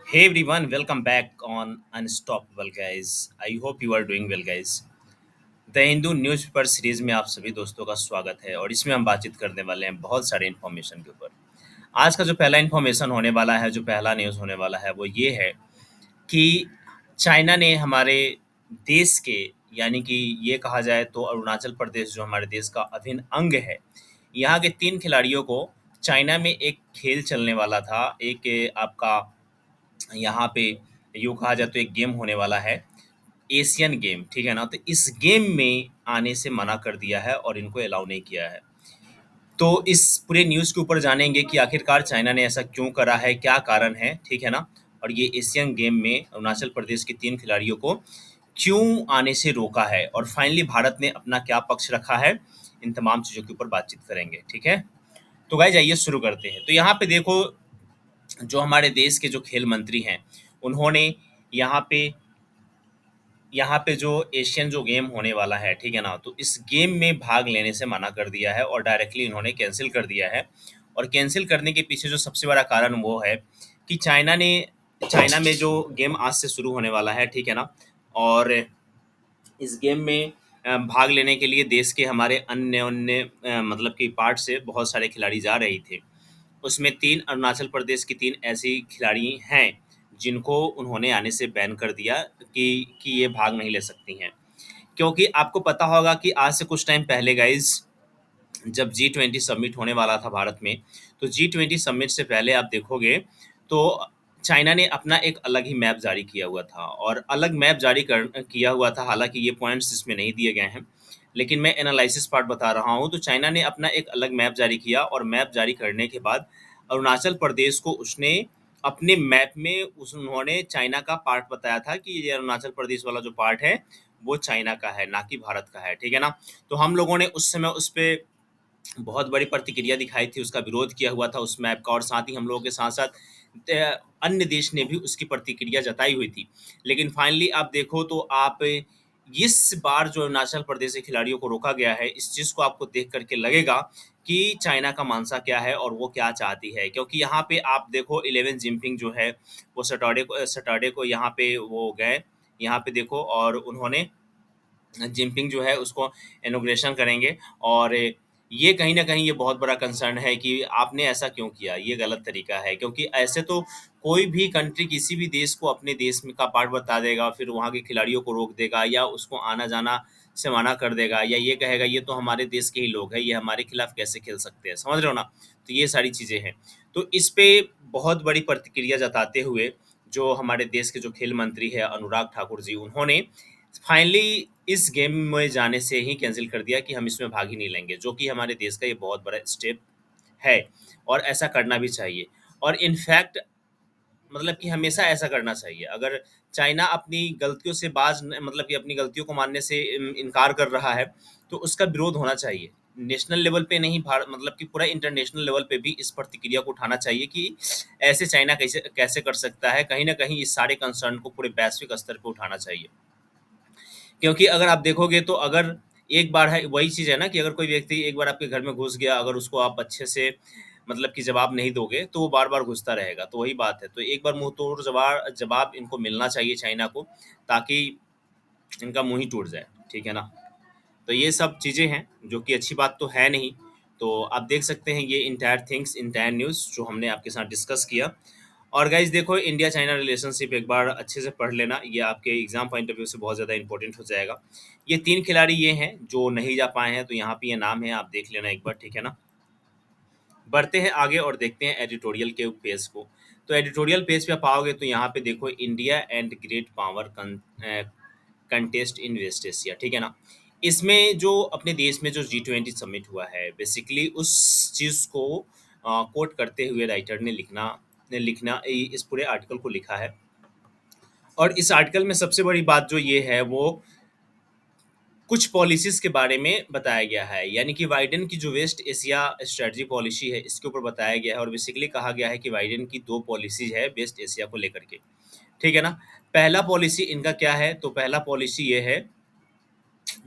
Hey everyone, welcome back on Unstoppable guys. I hope you are doing well guys. The Hindu newspaper series में आप सभी दोस्तों का स्वागत है और इसमें हम बातचीत करने वाले हैं बहुत सारे इन्फॉर्मेशन के ऊपर। आज का जो पहला इन्फॉर्मेशन होने वाला है, जो पहला न्यूज़ होने वाला है वो ये है कि चाइना ने हमारे देश के, यानी कि ये कहा जाए तो अरुणाचल प्रदेश जो हमारे देश का अभिन्न अंग है, यहाँ के 3 खिलाड़ियों को चाइना में एक खेल चलने वाला था। एक आपका यहाँ पे यूँ कहा जाए तो एक गेम होने वाला है, एशियन गेम, ठीक है ना? तो इस गेम में आने से मना कर दिया है और इनको अलाउ नहीं किया है। तो इस पूरे न्यूज़ के ऊपर जानेंगे कि आखिरकार चाइना ने ऐसा क्यों करा है, क्या कारण है, ठीक है ना? और ये एशियन गेम में अरुणाचल प्रदेश के 3 खिलाड़ियों को क्यों आने से रोका है और फाइनली भारत ने अपना क्या पक्ष रखा है, इन तमाम चीज़ों के ऊपर बातचीत करेंगे, ठीक है? तो गाइस आइए शुरू करते हैं। तो यहाँ पे देखो, जो हमारे देश के जो खेल मंत्री हैं, उन्होंने यहाँ पे यहाँ पे जो एशियन जो गेम होने वाला है, ठीक है ना? तो इस गेम में भाग लेने से मना कर दिया है और डायरेक्टली इन्होंने कैंसल कर दिया है। और कैंसल करने के पीछे जो सबसे बड़ा कारण वो है कि चाइना में जो गेम आज से शुरू होने वाला है, ठीक है ना? और इस गेम में भाग लेने के लिए देश के हमारे अन्य अन्य मतलब कि पार्ट से बहुत सारे खिलाड़ी जा रही थे। उसमें 3 अरुणाचल प्रदेश की 3 ऐसी खिलाड़ी हैं, जिनको उन्होंने आने से बैन कर दिया कि ये भाग नहीं ले सकती हैं। क्योंकि आपको पता होगा कि आज से कुछ टाइम पहले गाइज़, जब जी-20 समिट होने वाला था भारत में, तो जी-20 समिट से पहले आप देखोगे तो चाइना ने अपना एक अलग ही मैप जारी किया हुआ था और अलग मैप जारी किया हुआ था। हालाँकि ये पॉइंट्स इसमें नहीं दिए गए हैं, लेकिन मैं एनालिसिस पार्ट बता रहा हूँ। तो चाइना ने अपना एक अलग मैप जारी किया और मैप जारी करने के बाद अरुणाचल प्रदेश को उसने अपने मैप में उन्होंने चाइना का पार्ट बताया था कि ये अरुणाचल प्रदेश वाला जो पार्ट है, वो चाइना का है, ना कि भारत का है, ठीक है ना? तो हम लोगों ने उस समय उस पे बहुत बड़ी प्रतिक्रिया दिखाई थी, उसका विरोध किया हुआ था उस मैप का, और साथ ही हम लोगों के साथ-साथ अन्य देश ने भी उसकी प्रतिक्रिया जताई हुई थी। लेकिन फाइनली आप देखो तो आप इस बार जो अरुणाचल प्रदेश के खिलाड़ियों को रोका गया है, इस चीज़ को आपको देख कर के लगेगा कि चाइना का मानसा क्या है और वो क्या चाहती है। क्योंकि यहाँ पे आप देखो 11 जिनपिंग जो है, वो सैटरडे को यहाँ पे वो गए, यहाँ पे देखो, और उन्होंने जिनपिंग जो है उसको इनॉग्रेशन करेंगे। और ये कहीं न कहीं ये बहुत बड़ा कंसर्न है कि आपने ऐसा क्यों किया? ये गलत तरीका है, क्योंकि ऐसे तो कोई भी कंट्री किसी भी देश को अपने देश में का पार्ट बता देगा, फिर वहाँ के खिलाड़ियों को रोक देगा या उसको आना-जाना से मना कर देगा, या ये कहेगा ये तो हमारे देश के ही लोग हैं, ये हमारे खिलाफ कैसे खेल सकते हैं, समझ रहे हो ना? तो ये सारी चीज़ें हैं। तो इस पे बहुत बड़ी प्रतिक्रिया जताते हुए जो हमारे देश के जो खेल मंत्री हैं अनुराग ठाकुर जी, उन्होंने फाइनली इस गेम में जाने से ही कैंसल कर दिया कि हम इसमें भाग ही नहीं लेंगे, जो कि हमारे देश का ये बहुत बड़ा स्टेप है और ऐसा करना भी चाहिए। और इनफैक्ट मतलब कि हमेशा ऐसा करना चाहिए। अगर चाइना अपनी गलतियों से बाज न मतलब कि अपनी गलतियों को मानने से इनकार कर रहा है, तो उसका विरोध होना चाहिए। नेशनल लेवल पे नहीं, मतलब कि पूरा इंटरनेशनल लेवल पे भी इस प्रतिक्रिया को उठाना चाहिए कि ऐसे चाइना कैसे कैसे कर सकता है। कहीं न कहीं इस सारे कंसर्न को पूरे वैश्विक स्तर पे उठाना चाहिए। क्योंकि अगर आप देखोगे तो अगर एक बार है, वही चीज़ है ना कि अगर कोई व्यक्ति एक बार आपके घर में घुस गया, अगर उसको आप अच्छे से मतलब कि जवाब नहीं दोगे, तो वो बार-बार घुसता रहेगा, तो वही बात है। तो एक बार मुँह तोड़ जवाब इनको मिलना चाहिए चाइना को, ताकि इनका मुँह ही टूट जाए, ठीक है ना? तो ये सब चीज़ें हैं, जो कि अच्छी बात तो है नहीं। तो आप देख सकते हैं ये एंटायर न्यूज़ जो हमने आपके साथ डिस्कस किया। और गाइज़ देखो, इंडिया चाइना रिलेशनशिप एक बार अच्छे से पढ़ लेना, ये आपके एग्ज़ाम पॉइंट ऑफ व्यू से बहुत ज़्यादा इंपॉर्टेंट हो जाएगा। ये 3 खिलाड़ी ये हैं जो नहीं जा पाए हैं, तो यहाँ पे ये नाम है, आप देख लेना एक बार, ठीक है ना? बढ़ते हैं आगे और देखते हैं एडिटोरियल के पेज को। तो एडिटोरियल पेज पे आप आओगे तो यहाँ पे देखो, India and great power contest in West Asia, ठीक है ना? इसमें जो अपने देश में जो जी-20 समिट हुआ है, बेसिकली उस चीज़ को कोट करते हुए राइटर ने लिखना इस पूरे आर्टिकल को लिखा है। और इस आर्टिकल में सबसे बड़ी बात जो ये है, वो कुछ पॉलिसीज़ के बारे में बताया गया है। यानी कि बाइडेन की जो वेस्ट एशिया स्ट्रैटेजी पॉलिसी है, इसके ऊपर बताया गया है और बेसिकली कहा गया है कि बाइडेन की 2 पॉलिसीज़ है वेस्ट एशिया को लेकर के, ठीक है ना? पहला पॉलिसी इनका क्या है? तो पहला पॉलिसी ये है,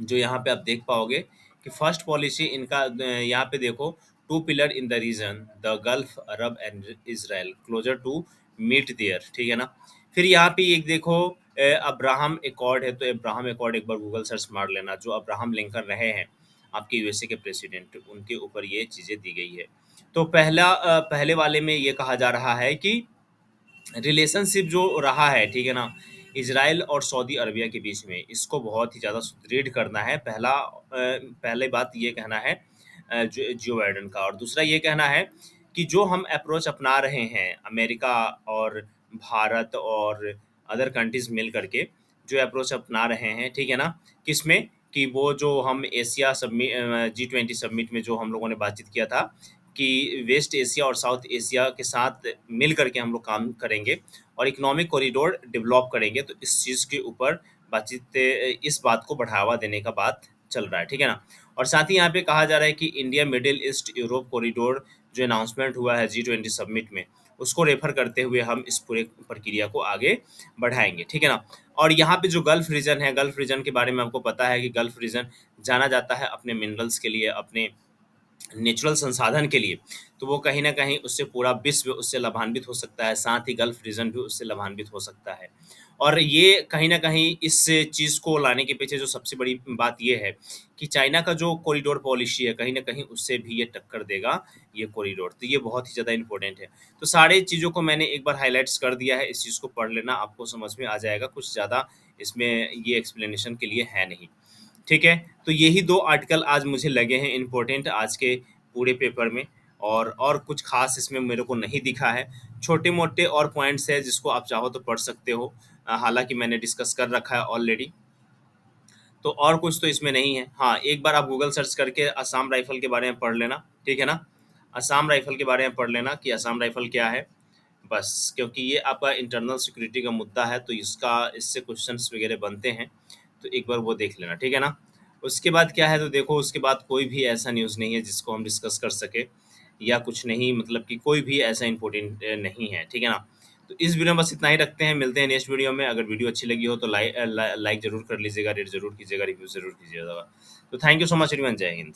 जो यहाँ पे आप देख पाओगे कि फर्स्ट पॉलिसी इनका यहाँ पे देखो, 2 pillar in the region, the Gulf, Arab and Israel, closer to meet there, ठीक है ना? फिर यहाँ पे एक देखो अब्राहम एकॉर्ड है, तो अब्राहम एकॉर्ड एक बार गूगल सर्च मार लेना, जो अब्राहम लिंकन रहे हैं आपके यूएसए के प्रेसिडेंट, उनके ऊपर ये चीज़ें दी गई है। तो पहले वाले में ये कहा जा रहा है कि रिलेशनशिप जो रहा है, ठीक है ना? इज़राइल और सऊदी अरबिया के बीच में, इसको बहुत ही ज़्यादा सुदृढ़ करना है। पहले बात ये कहना है जो बाइडेन का, और दूसरा ये कहना है कि जो हम अप्रोच अपना रहे हैं, अमेरिका और भारत और अदर कंट्रीज़ मिल कर के, जो अप्रोच अपना रहे हैं, ठीक है ना? किसमें? कि वो जो हम G20 समिट में जो हम लोगों ने बातचीत किया था कि वेस्ट एशिया और साउथ एशिया के साथ मिल करके हम लोग काम करेंगे और इकोनॉमिक कॉरिडोर डेवलप करेंगे, तो इस चीज़ के ऊपर इस बात को बढ़ावा देने का बात चल रहा है, ठीक है ना? और साथ ही यहाँ पे कहा जा रहा है कि India middle east Europe corridor जो अनाउंसमेंट हुआ है G20 समिट में, उसको रेफर करते हुए हम इस पूरे प्रक्रिया को आगे बढ़ाएंगे, ठीक है ना? और यहाँ पे जो गल्फ रीजन है, गल्फ रीजन के बारे में आपको पता है कि गल्फ रीजन जाना जाता है अपने मिनरल्स के लिए, अपने नेचुरल संसाधन के लिए। तो वो कहीं न कहीं उससे पूरा विश्व उससे लाभान्वित हो सकता है, साथ ही गल्फ रीजन भी उससे लाभान्वित हो सकता है। और ये कहीं न कहीं इस चीज़ को लाने के पीछे जो सबसे बड़ी बात ये है कि चाइना का जो कॉरिडोर पॉलिसी है, कहीं न कहीं उससे भी ये टक्कर देगा ये कॉरिडोर। तो ये बहुत ही ज़्यादा इम्पोर्टेंट है। तो सारे चीज़ों को मैंने एक बार हाइलाइट्स कर दिया है, इस चीज़ को पढ़ लेना, आपको समझ में आ जाएगा। कुछ ज़्यादा इसमें ये एक्सप्लेनेशन के लिए है नहीं। ठीक है? तो यही 2 आर्टिकल आज मुझे लगे हैं इम्पोर्टेंट आज के पूरे पेपर में, और कुछ ख़ास इसमें मेरे को नहीं दिखा है। छोटे-मोटे और पॉइंट्स हैं जिसको आप चाहो तो पढ़ सकते हो। हालाँकि मैंने डिस्कस कर रखा है ऑलरेडी। तो और कुछ तो इसमें नहीं है। हाँ, एक बार आप गूगल सर्च करके असम राइफ़ल के बारे में पढ़ लेना, ठीक है ना? असम राइफ़ल के बारे में पढ़ लेना कि असम राइफ़ल क्या है, बस। क्योंकि ये आपका इंटरनल सिक्योरिटी का मुद्दा है, तो इससे क्वेश्चंस वगैरह बनते हैं, तो एक बार वो देख लेना, ठीक है ना? उसके बाद क्या है, तो देखो उसके बाद कोई भी ऐसा न्यूज़ नहीं है जिसको हम डिस्कस कर सकें, या कुछ नहीं, मतलब कि कोई भी ऐसा इम्पोर्टेंट नहीं है, ठीक है ना? तो इस वीडियो में बस इतना ही रखते हैं, मिलते हैं नेक्स्ट वीडियो में। अगर वीडियो अच्छी लगी हो तो लाइक ज़रूर कर लीजिएगा, रेट ज़रूर कीजिएगा, रिव्यू ज़रूर कीजिएगा। तो thank you so much everyone, जय हिंद।